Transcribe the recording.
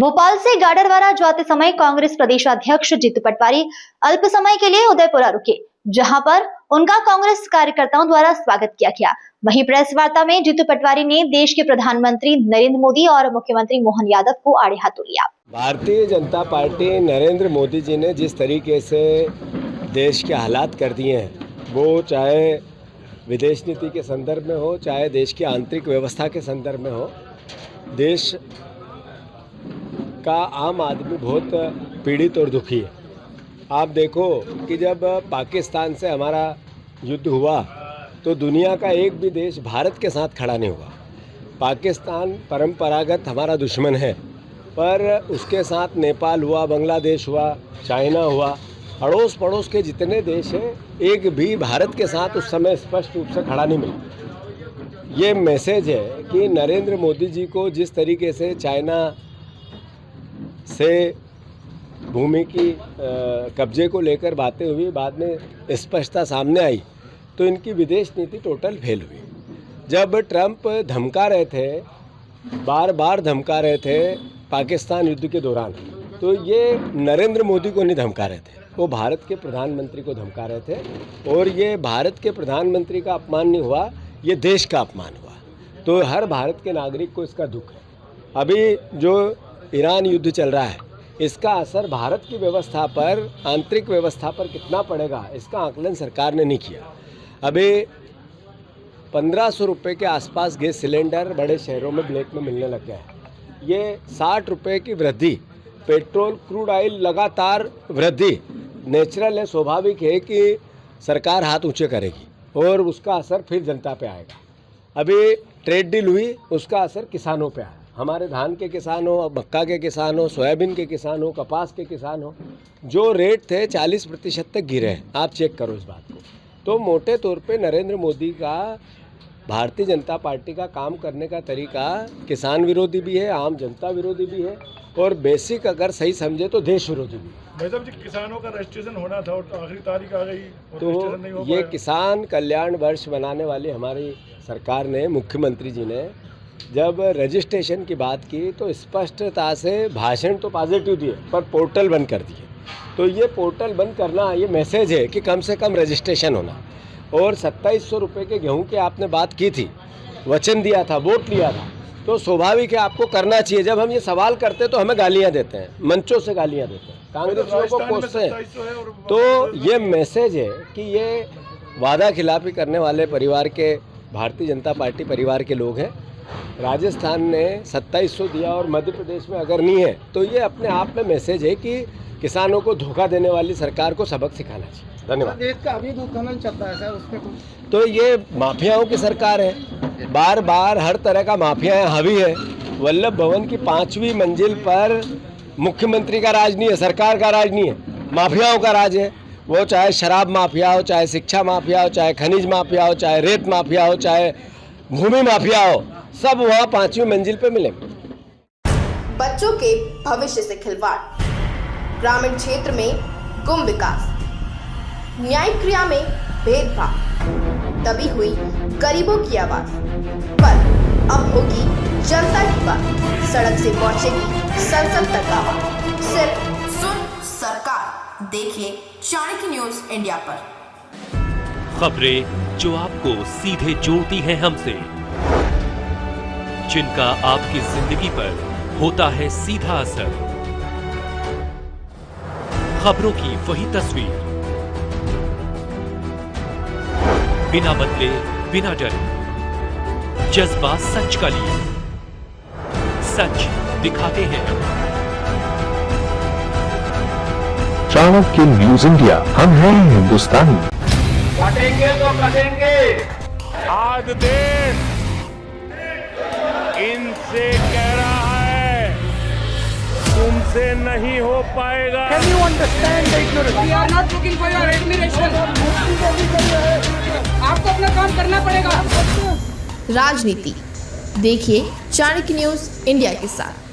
भोपाल से गाडरवारा जाते समय कांग्रेस प्रदेश अध्यक्ष जीतू पटवारी अल्प समय के लिए उदयपुरा रुके, जहां पर उनका कांग्रेस कार्यकर्ताओं द्वारा स्वागत किया गया। वहीं प्रेस वार्ता में जीतू पटवारी ने देश के प्रधानमंत्री नरेंद्र मोदी और मुख्यमंत्री मोहन यादव को आड़े हाथों लिया। भारतीय जनता पार्टी नरेंद्र मोदी जी ने जिस तरीके से देश के हालात कर दिए हैं, वो चाहे विदेश नीति के संदर्भ में हो, चाहे देश की आंतरिक व्यवस्था के संदर्भ में हो, देश का आम आदमी बहुत पीड़ित और दुखी है। आप देखो कि जब पाकिस्तान से हमारा युद्ध हुआ तो दुनिया का एक भी देश भारत के साथ खड़ा नहीं हुआ। पाकिस्तान परंपरागत हमारा दुश्मन है, पर उसके साथ नेपाल हुआ, बांग्लादेश हुआ, चाइना हुआ, अड़ोस पड़ोस के जितने देश हैं, एक भी भारत के साथ उस समय स्पष्ट रूप से खड़ा नहीं मिला। ये मैसेज है कि नरेंद्र मोदी जी को जिस तरीके से चाइना से भूमि की कब्जे को लेकर बातें हुई, बाद में स्पष्टता सामने आई, तो इनकी विदेश नीति टोटल फेल हुई। जब ट्रंप धमका रहे थे, बार बार धमका रहे थे पाकिस्तान युद्ध के दौरान, तो ये नरेंद्र मोदी को नहीं धमका रहे थे, वो भारत के प्रधानमंत्री को धमका रहे थे। और ये भारत के प्रधानमंत्री का अपमान नहीं हुआ, ये देश का अपमान हुआ। तो हर भारत के नागरिक को इसका दुख है। अभी जो ईरान युद्ध चल रहा है, इसका असर भारत की व्यवस्था पर, आंतरिक व्यवस्था पर कितना पड़ेगा, इसका आकलन सरकार ने नहीं किया। अभी 1500 रुपये के आसपास गैस सिलेंडर बड़े शहरों में ब्लैक में मिलने लग गया है। ये 60 रुपये की वृद्धि, पेट्रोल क्रूड ऑयल लगातार वृद्धि नेचुरल है, स्वाभाविक है कि सरकार हाथ ऊंचे करेगी और उसका असर फिर जनता पे आएगा। अभी ट्रेड डील हुई, उसका असर किसानों पे आया। हमारे धान के किसान हो, मक्का के किसान हो, सोयाबीन के किसान हो, कपास के किसान हो, जो रेट थे 40% तक गिरे हैं। आप चेक करो इस बात को। तो मोटे तौर पे नरेंद्र मोदी का, भारतीय जनता पार्टी का काम करने का तरीका किसान विरोधी भी है, आम जनता विरोधी भी है, और बेसिक अगर सही समझे तो देश विरोधी भी है। भाई साहब जी, किसानों का रजिस्ट्रेशन होना था और आखिरी तारीख आ गई और तो नहीं हो ये पाया। किसान कल्याण वर्ष बनाने वाली हमारी सरकार ने, मुख्यमंत्री जी ने जब रजिस्ट्रेशन की बात की तो स्पष्टता से भाषण तो पॉजिटिव दिए, पर पोर्टल बंद कर दिए। तो ये पोर्टल बंद करना, ये मैसेज है कि कम से कम रजिस्ट्रेशन होना। और 2700 रुपये के गेहूं की आपने बात की थी, वचन दिया था, वोट लिया था, तो स्वाभाविक है आपको करना चाहिए। जब हम ये सवाल करते तो हमें गालियां देते हैं, मंचों से गालियां देते हैं, कांग्रेसियों को कोसते हैं। तो ये मैसेज है कि ये वादा खिलाफी करने वाले परिवार के, भारतीय जनता पार्टी परिवार के लोग हैं। राजस्थान ने 2700 दिया और मध्य प्रदेश में अगर नहीं है, तो ये अपने आप में मैसेज है कि किसानों को धोखा देने वाली सरकार को सबक सिखाना चाहिए। धन्यवाद। देश का अभी उत्खनन चल रहा है सर, उसमें कुछ तो ये माफियाओं की सरकार है, बार बार हर तरह का माफिया हावी है। वल्लभ भवन की 5वीं मंजिल पर मुख्यमंत्री का राज नहीं है, सरकार का राज नहीं है, माफियाओं का राज है। वो चाहे शराब माफिया हो, चाहे शिक्षा माफिया हो, चाहे खनिज माफिया हो, चाहे रेत माफिया हो, चाहे भूमि माफिया हो, सब वहाँ 5वीं मंजिल पे मिलेंगे। बच्चों के भविष्य से खिलवाड़, ग्रामीण क्षेत्र में गुम विकास, न्यायिक क्रिया में भेदभाव, दबी हुई गरीबों की आवाज, पर अब होगी जनता की बात। सड़क से पहुंचेगी संसद तक आवाज। सिर्फ सुन सरकार, देखिए चाणक्य न्यूज इंडिया पर। खबरें जो आपको सीधे जोड़ती हैं हमसे, जिनका आपकी जिंदगी पर होता है सीधा असर, खबरों की वही तस्वीर, बिना बदले बिना डरे, जज्बा सच का लिए, सच दिखाते हैं। चाणक्य न्यूज इंडिया, हम हैं हिंदुस्तानी। कटेंगे तो कटेंगे। आज देश इनसे कह रहा है, तुमसे नहीं हो पाएगा। Can you understand the ignorance? We are not looking for your admiration. आपको अपना काम करना पड़ेगा। राजनीति देखिए चाणक्य न्यूज इंडिया के साथ।